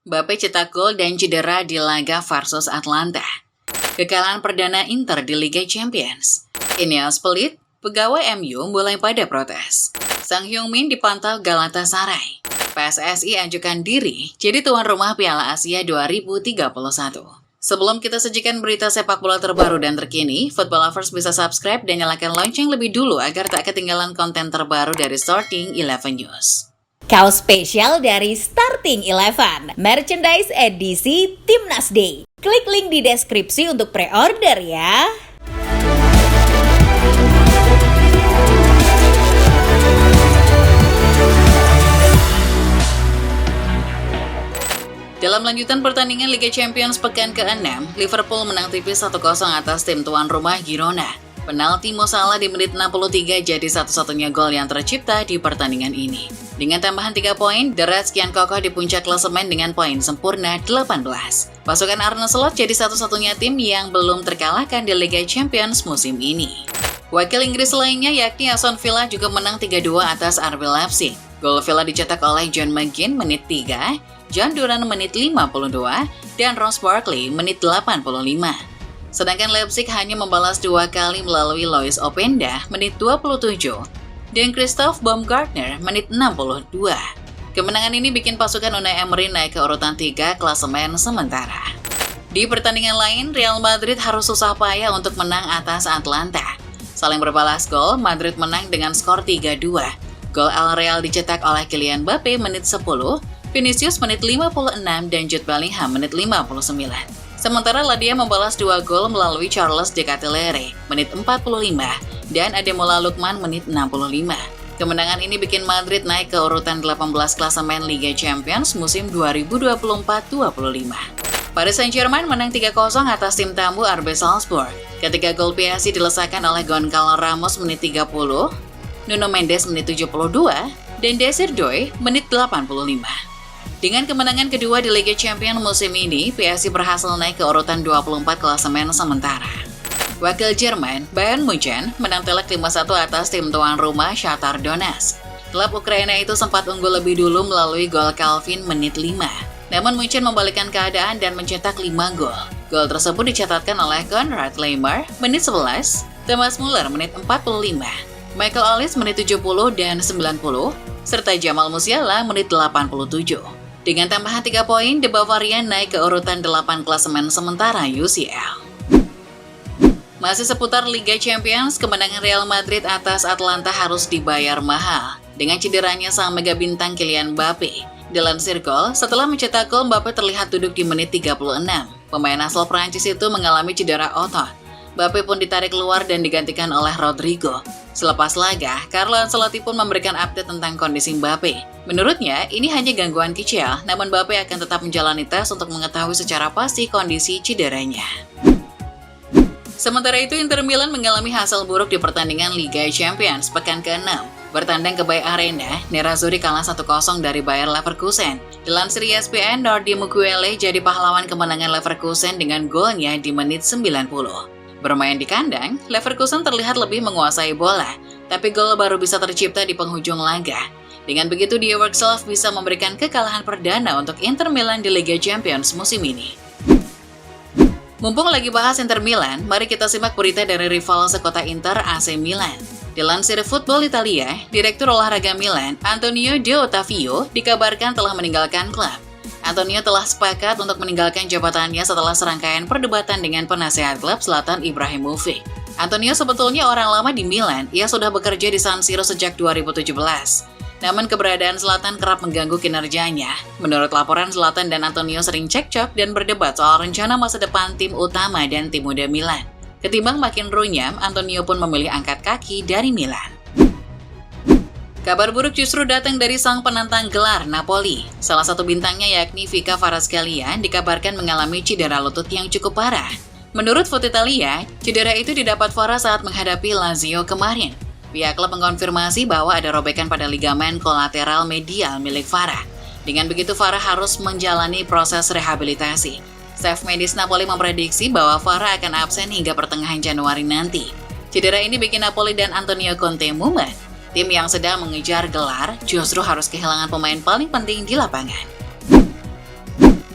Mbappe cetak gol dan cedera di laga versus Atlanta. Kekalahan perdana Inter di Liga Champions. Ineos pelit, pegawai MU mulai pada protes. Sang Heung-min dipantau Galatasaray. PSSI ajukan diri jadi tuan rumah Piala Asia 2031. Sebelum kita sajikan berita sepak bola terbaru dan terkini, Football Lovers bisa subscribe dan nyalakan lonceng lebih dulu agar tak ketinggalan konten terbaru dari Starting 11 News. Kaos spesial dari Starting 11, merchandise edisi Timnas Day. Klik link di deskripsi untuk pre-order ya. Dalam lanjutan pertandingan Liga Champions pekan ke-6, Liverpool menang tipis 1-0 atas tim tuan rumah Girona. Penalti Mo Salah di menit 63 jadi satu-satunya gol yang tercipta di pertandingan ini. Dengan tambahan 3 poin, The Reds kian kokoh di puncak klasemen dengan poin sempurna 18. Pasukan Arne Slot jadi satu-satunya tim yang belum terkalahkan di Liga Champions musim ini. Wakil Inggris lainnya yakni Aston Villa juga menang 3-2 atas RB Leipzig. Gol Villa dicetak oleh John McGinn menit 3, John Duran menit 52, dan Ross Barkley menit 85. Sedangkan Leipzig hanya membalas 2 kali melalui Lois Openda menit 27 dan Christoph Baumgartner menit 62. Kemenangan ini bikin pasukan Unai Emery naik ke urutan 3 klasemen sementara. Di pertandingan lain, Real Madrid harus susah payah untuk menang atas Atlanta. Saling berbalas gol, Madrid menang dengan skor 3-2. Gol El Real dicetak oleh Kylian Mbappe menit 10, Vinicius menit 56, dan Jude Bellingham menit 59. Sementara Ladia membalas 2 gol melalui Charles de Ketelaere menit 45 dan Ademola Lookman menit 65. Kemenangan ini bikin Madrid naik ke urutan 18 klasemen Liga Champions musim 2024-25. Paris Saint-Germain menang 3-0 atas tim tamu RB Salzburg. Ketika gol PSG dilesakan oleh Goncalo Ramos menit 30, Nuno Mendes menit 72, dan Desir Doué menit 85. Dengan kemenangan kedua di Liga Champions musim ini, PSG berhasil naik ke urutan 24 klasemen sementara. Wakil Jerman, Bayern Munchen, menang telak 5-1 atas tim tuan rumah Shakhtar Donetsk. Klub Ukraina itu sempat unggul lebih dulu melalui gol Calvin menit 5. Namun Munchen membalikkan keadaan dan mencetak 5 gol. Gol tersebut dicatatkan oleh Konrad Laimer menit 11, Thomas Muller menit 45, Michael Olise menit 70 dan 90, serta Jamal Musiala menit 87. Dengan tambahan 3 poin, The Bavarian naik ke urutan 8 klasemen sementara UCL. Masih seputar Liga Champions, kemenangan Real Madrid atas Atlanta harus dibayar mahal. Dengan cederanya sang mega bintang Kylian Mbappe. Dilansir Gol, setelah mencetak gol, Mbappe terlihat duduk di menit 36. Pemain asal Prancis itu mengalami cedera otot. Mbappe pun ditarik keluar dan digantikan oleh Rodrigo. Selepas laga, Carlo Ancelotti pun memberikan update tentang kondisi Mbappe. Menurutnya, ini hanya gangguan kecil, namun Mbappe akan tetap menjalani tes untuk mengetahui secara pasti kondisi cederanya. Sementara itu, Inter Milan mengalami hasil buruk di pertandingan Liga Champions pekan ke-6. Bertandang ke Bay Arena, Nerazzurri kalah 1-0 dari Bayer Leverkusen. Dilansir ESPN, Nordi Mukiele jadi pahlawan kemenangan Leverkusen dengan golnya di menit 90. Bermain di kandang, Leverkusen terlihat lebih menguasai bola, tapi gol baru bisa tercipta di penghujung laga. Dengan begitu, Die Werkself bisa memberikan kekalahan perdana untuk Inter Milan di Liga Champions musim ini. Mumpung lagi bahas Inter Milan, mari kita simak berita dari rival sekota Inter, AC Milan. Dilansir Football Italia, Direktur Olahraga Milan, Antonio De Ottavio, dikabarkan telah meninggalkan klub. Antonio telah sepakat untuk meninggalkan jabatannya setelah serangkaian perdebatan dengan penasehat klub Zlatan Ibrahimovic. Antonio sebetulnya orang lama di Milan, ia sudah bekerja di San Siro sejak 2017. Namun keberadaan Zlatan kerap mengganggu kinerjanya. Menurut laporan, Zlatan dan Antonio sering cekcok dan berdebat soal rencana masa depan tim utama dan tim muda Milan. Ketimbang makin runyam, Antonio pun memilih angkat kaki dari Milan. Kabar buruk justru datang dari sang penantang gelar Napoli. Salah satu bintangnya yakni Vika Kvaratskhelia dikabarkan mengalami cedera lutut yang cukup parah. Menurut Foot Italia, cedera itu didapat Kvara saat menghadapi Lazio kemarin. Pihak klub mengkonfirmasi bahwa ada robekan pada ligamen kolateral medial milik Kvara. Dengan begitu, Kvara harus menjalani proses rehabilitasi. Staf medis Napoli memprediksi bahwa Kvara akan absen hingga pertengahan Januari nanti. Cedera ini bikin Napoli dan Antonio Conte mumet. Tim yang sedang mengejar gelar justru harus kehilangan pemain paling penting di lapangan.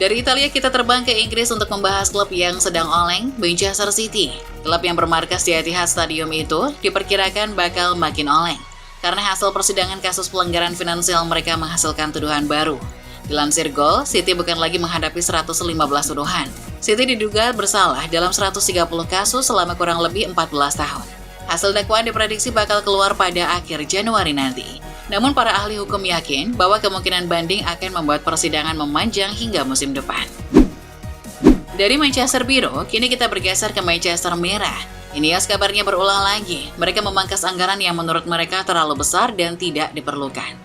Dari Italia kita terbang ke Inggris untuk membahas klub yang sedang oleng, Manchester City. Klub yang bermarkas di Etihad Stadium itu diperkirakan bakal makin oleng, karena hasil persidangan kasus pelanggaran finansial mereka menghasilkan tuduhan baru. Dilansir Goal, City bukan lagi menghadapi 115 tuduhan. City diduga bersalah dalam 130 kasus selama kurang lebih 14 tahun. Hasil dakwaan diprediksi bakal keluar pada akhir Januari nanti. Namun para ahli hukum yakin bahwa kemungkinan banding akan membuat persidangan memanjang hingga musim depan. Dari Manchester Biru, kini kita bergeser ke Manchester Merah. Ineos kabarnya berulang lagi. Mereka memangkas anggaran yang menurut mereka terlalu besar dan tidak diperlukan.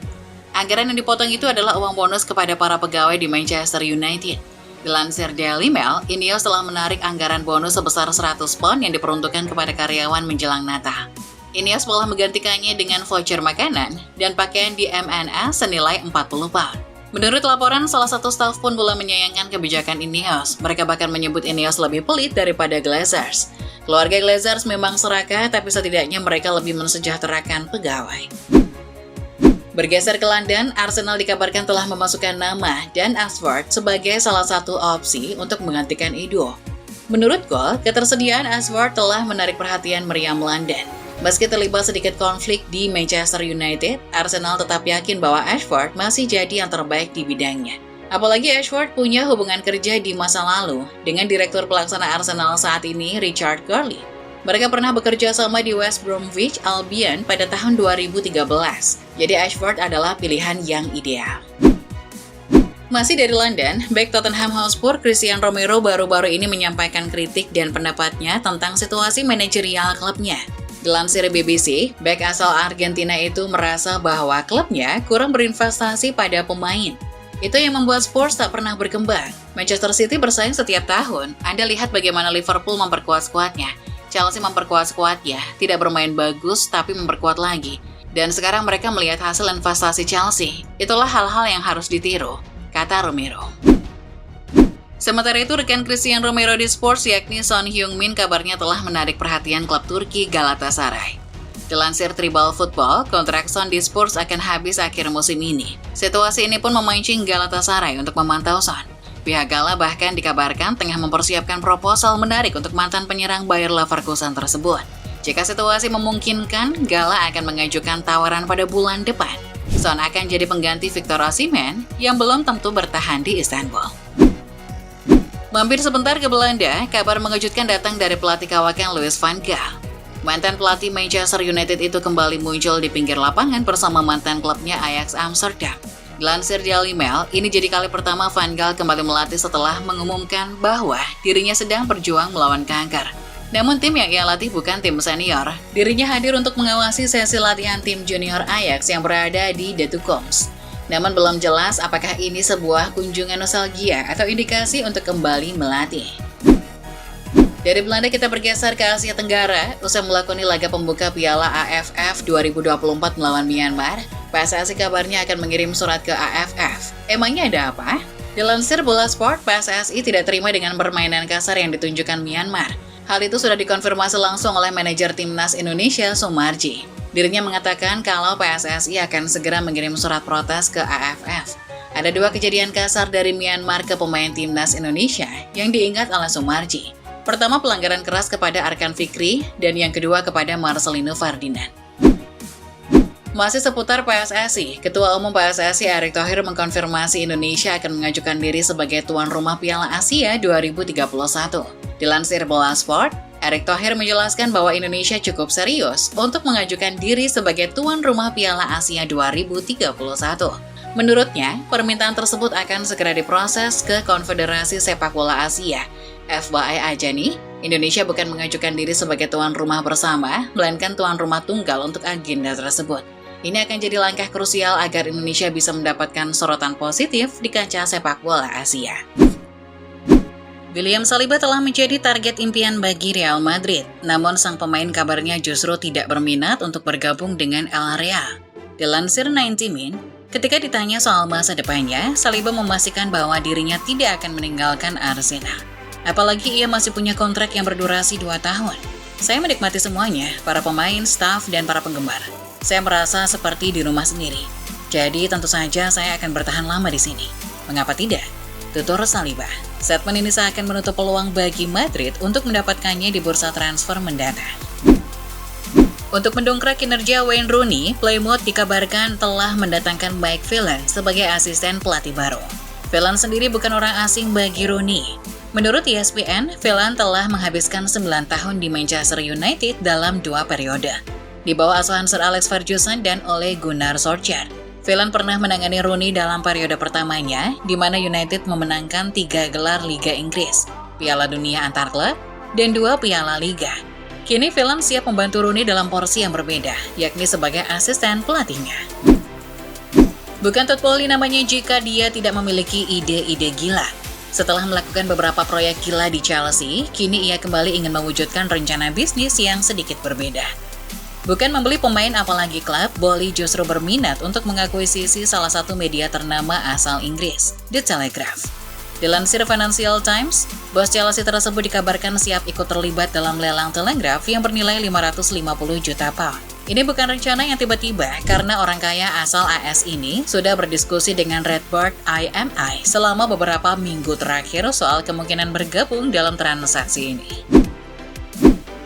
Anggaran yang dipotong itu adalah uang bonus kepada para pegawai di Manchester United. Dilansir Daily Mail, Ineos telah menarik anggaran bonus sebesar 100 pound yang diperuntukkan kepada karyawan menjelang Natal. Ineos telah menggantikannya dengan voucher makanan dan pakaian di M&S senilai 40 pound. Menurut laporan, salah satu staf pun belum menyayangkan kebijakan Ineos. Mereka bahkan menyebut Ineos lebih pelit daripada Glazers. Keluarga Glazers memang serakah, tapi setidaknya mereka lebih mensejahterakan pegawai. Bergeser ke London, Arsenal dikabarkan telah memasukkan nama Dan Ashworth sebagai salah satu opsi untuk menggantikan Edo. Menurut Goal, ketersediaan Ashworth telah menarik perhatian meriam London. Meski terlibat sedikit konflik di Manchester United, Arsenal tetap yakin bahwa Ashworth masih jadi yang terbaik di bidangnya. Apalagi Ashworth punya hubungan kerja di masa lalu dengan Direktur Pelaksana Arsenal saat ini, Richard Gurley. Mereka pernah bekerja sama di West Bromwich Albion pada tahun 2013. Jadi Ashworth adalah pilihan yang ideal. Masih dari London, bek Tottenham Hotspur Christian Romero baru-baru ini menyampaikan kritik dan pendapatnya tentang situasi manajerial klubnya. Dilansir BBC, bek asal Argentina itu merasa bahwa klubnya kurang berinvestasi pada pemain. Itu yang membuat Spurs tak pernah berkembang. Manchester City bersaing setiap tahun. Anda lihat bagaimana Liverpool memperkuat skuadnya. Chelsea memperkuat skuadnya, tidak bermain bagus tapi memperkuat lagi. Dan sekarang mereka melihat hasil investasi Chelsea. Itulah hal-hal yang harus ditiru, kata Romero. Sementara itu, rekan Christian Romero di Spurs yakni Son Heung-min kabarnya telah menarik perhatian klub Turki Galatasaray. Dilansir Tribal Football, kontrak Son di Spurs akan habis akhir musim ini. Situasi ini pun memancing Galatasaray untuk memantau Son. Pihak Gala bahkan dikabarkan tengah mempersiapkan proposal menarik untuk mantan penyerang Bayer Leverkusen tersebut. Jika situasi memungkinkan, Gala akan mengajukan tawaran pada bulan depan. Son akan jadi pengganti Victor Osimhen yang belum tentu bertahan di Istanbul. Mampir sebentar ke Belanda, kabar mengejutkan datang dari pelatih kawakan Louis van Gaal. Mantan pelatih Manchester United itu kembali muncul di pinggir lapangan bersama mantan klubnya Ajax Amsterdam. Dilansir Daily Mail, ini jadi kali pertama Van Gaal kembali melatih setelah mengumumkan bahwa dirinya sedang berjuang melawan kanker. Namun tim yang ia latih bukan tim senior. Dirinya hadir untuk mengawasi sesi latihan tim junior Ajax yang berada di De Toekomst. Namun belum jelas apakah ini sebuah kunjungan nostalgia atau indikasi untuk kembali melatih. Dari Belanda kita bergeser ke Asia Tenggara. Usai melakoni laga pembuka Piala AFF 2024 melawan Myanmar, PSSI kabarnya akan mengirim surat ke AFF. Emangnya ada apa? Dilansir Bola Sport, PSSI tidak terima dengan permainan kasar yang ditunjukkan Myanmar. Hal itu sudah dikonfirmasi langsung oleh manajer Timnas Indonesia, Sumarji. Dirinya mengatakan kalau PSSI akan segera mengirim surat protes ke AFF. Ada dua kejadian kasar dari Myanmar ke pemain Timnas Indonesia yang diingat oleh Sumarji. Pertama, pelanggaran keras kepada Arkan Fikri, dan yang kedua kepada Marcelino Ferdinand. Masih seputar PSSI, Ketua Umum PSSI Erick Thohir mengkonfirmasi Indonesia akan mengajukan diri sebagai tuan rumah Piala Asia 2031. Dilansir Bola Sport, Erick Thohir menjelaskan bahwa Indonesia cukup serius untuk mengajukan diri sebagai tuan rumah Piala Asia 2031. Menurutnya, permintaan tersebut akan segera diproses ke Konfederasi Sepak Bola Asia. FYI aja nih, Indonesia bukan mengajukan diri sebagai tuan rumah bersama, melainkan tuan rumah tunggal untuk agenda tersebut. Ini akan jadi langkah krusial agar Indonesia bisa mendapatkan sorotan positif di kancah sepak bola Asia. William Saliba telah menjadi target impian bagi Real Madrid, namun sang pemain kabarnya justru tidak berminat untuk bergabung dengan El Real. Dilansir 90 Min, ketika ditanya soal masa depannya, Saliba memastikan bahwa dirinya tidak akan meninggalkan Arsenal. Apalagi ia masih punya kontrak yang berdurasi 2 tahun. Saya menikmati semuanya, para pemain, staf, dan para penggemar. Saya merasa seperti di rumah sendiri. Jadi tentu saja saya akan bertahan lama di sini. Mengapa tidak? tutur Saliba. Statement ini seakan menutup peluang bagi Madrid untuk mendapatkannya di bursa transfer mendatang. Untuk mendongkrak kinerja Wayne Rooney, Plymouth dikabarkan telah mendatangkan Mike Phelan sebagai asisten pelatih baru. Phelan sendiri bukan orang asing bagi Rooney. Menurut ESPN, Phelan telah menghabiskan 9 tahun di Manchester United dalam 2 periode. Di bawah asuhan Sir Alex Ferguson dan Ole Gunnar Solskjaer. Phelan pernah menangani Rooney dalam periode pertamanya, di mana United memenangkan 3 gelar Liga Inggris, Piala Dunia antar klub, dan 2 Piala Liga. Kini Phelan siap membantu Rooney dalam porsi yang berbeda, yakni sebagai asisten pelatihnya. Bukan Todd Boehly namanya jika dia tidak memiliki ide-ide gila. Setelah melakukan beberapa proyek gila di Chelsea, kini ia kembali ingin mewujudkan rencana bisnis yang sedikit berbeda. Bukan membeli pemain apalagi klub, Boehly justru berminat untuk mengakuisisi salah satu media ternama asal Inggris, The Telegraph. Dilansir Financial Times, bos Chelsea tersebut dikabarkan siap ikut terlibat dalam lelang Telegraph yang bernilai 550 juta pound. Ini bukan rencana yang tiba-tiba, karena orang kaya asal AS ini sudah berdiskusi dengan Redbird IMI selama beberapa minggu terakhir soal kemungkinan bergabung dalam transaksi ini.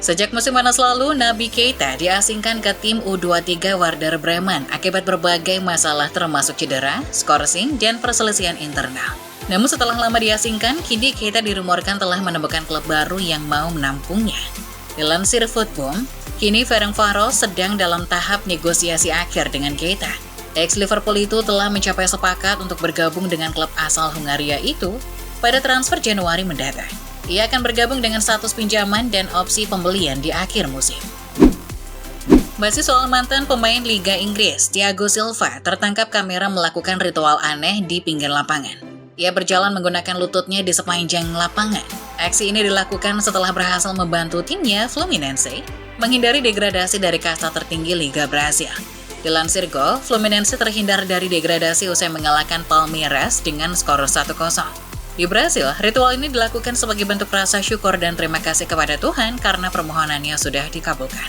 Sejak musim panas lalu, Naby Keita diasingkan ke tim U23 Werder Bremen akibat berbagai masalah termasuk cedera, skorsing, dan perselisihan internal. Namun setelah lama diasingkan, kini Keita dirumorkan telah menemukan klub baru yang mau menampungnya. Dilansir Football, kini Ferencváros sedang dalam tahap negosiasi akhir dengan Keita. Ex-Liverpool itu telah mencapai sepakat untuk bergabung dengan klub asal Hungaria itu pada transfer Januari mendatang. Ia akan bergabung dengan status pinjaman dan opsi pembelian di akhir musim. Masih soal mantan pemain Liga Inggris, Thiago Silva tertangkap kamera melakukan ritual aneh di pinggir lapangan. Ia berjalan menggunakan lututnya di sepanjang lapangan. Aksi ini dilakukan setelah berhasil membantu timnya Fluminense menghindari degradasi dari kasta tertinggi Liga Brasil. Dilansir Gol, Fluminense terhindar dari degradasi usai mengalahkan Palmeiras dengan skor 1-0. Di Brasil, ritual ini dilakukan sebagai bentuk rasa syukur dan terima kasih kepada Tuhan karena permohonannya sudah dikabulkan.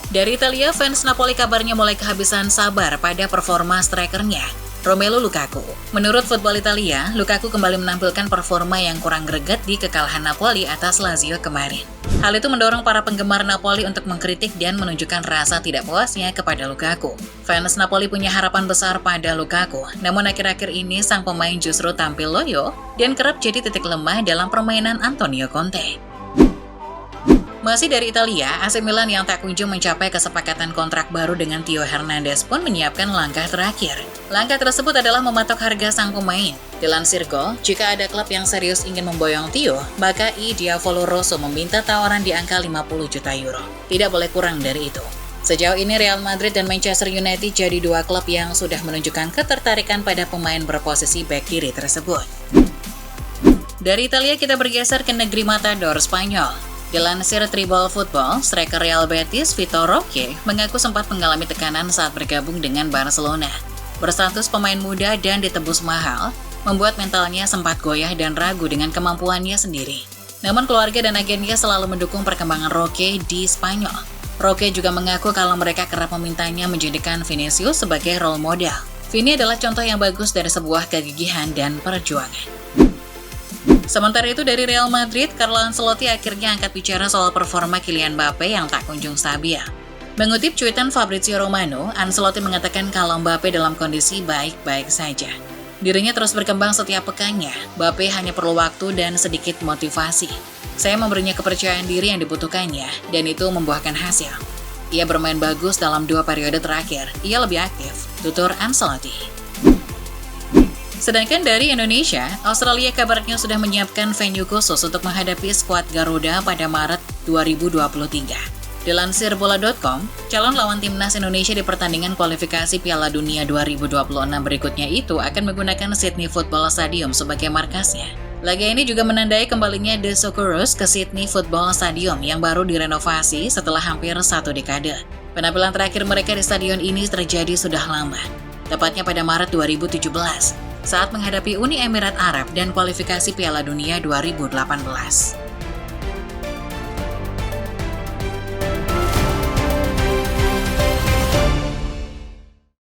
Dari Italia, fans Napoli kabarnya mulai kehabisan sabar pada performa strikernya, Romelu Lukaku. Menurut Football Italia, Lukaku kembali menampilkan performa yang kurang greget di kekalahan Napoli atas Lazio kemarin. Hal itu mendorong para penggemar Napoli untuk mengkritik dan menunjukkan rasa tidak puasnya kepada Lukaku. Fans Napoli punya harapan besar pada Lukaku, namun akhir-akhir ini sang pemain justru tampil loyo dan kerap jadi titik lemah dalam permainan Antonio Conte. Masih dari Italia, AC Milan yang tak kunjung mencapai kesepakatan kontrak baru dengan Theo Hernandez pun menyiapkan langkah terakhir. Langkah tersebut adalah mematok harga sang pemain. Dilansir Gol, jika ada klub yang serius ingin memboyong Theo, maka I Diavolo Rosso meminta tawaran di angka 50 juta euro. Tidak boleh kurang dari itu. Sejauh ini Real Madrid dan Manchester United jadi 2 klub yang sudah menunjukkan ketertarikan pada pemain berposisi bek kiri tersebut. Dari Italia kita bergeser ke negeri Matador, Spanyol. Dilansir Tribal Football, striker Real Betis Vitor Roque mengaku sempat mengalami tekanan saat bergabung dengan Barcelona. Berstatus pemain muda dan ditebus mahal, membuat mentalnya sempat goyah dan ragu dengan kemampuannya sendiri. Namun keluarga dan agennya selalu mendukung perkembangan Roque di Spanyol. Roque juga mengaku kalau mereka kerap memintanya menjadikan Vinicius sebagai role model. Vini adalah contoh yang bagus dari sebuah kegigihan dan perjuangan. Sementara itu dari Real Madrid, Carlo Ancelotti akhirnya angkat bicara soal performa Kylian Mbappe yang tak kunjung stabil. Mengutip cuitan Fabrizio Romano, Ancelotti mengatakan kalau Mbappe dalam kondisi baik-baik saja. Dirinya terus berkembang setiap pekannya, Mbappe hanya perlu waktu dan sedikit motivasi. Saya memberinya kepercayaan diri yang dibutuhkannya, dan itu membuahkan hasil. Ia bermain bagus dalam 2 periode terakhir, ia lebih aktif, tutur Ancelotti. Sedangkan dari Indonesia, Australia kabarnya sudah menyiapkan venue khusus untuk menghadapi skuad Garuda pada Maret 2023. Dilansir bola.com, calon lawan timnas Indonesia di pertandingan kualifikasi Piala Dunia 2026 berikutnya itu akan menggunakan Sydney Football Stadium sebagai markasnya. Laga ini juga menandai kembalinya The Socceroos ke Sydney Football Stadium yang baru direnovasi setelah hampir 1 dekade. Penampilan terakhir mereka di stadion ini terjadi sudah lama, tepatnya pada Maret 2017. Saat menghadapi Uni Emirat Arab dan kualifikasi Piala Dunia 2018.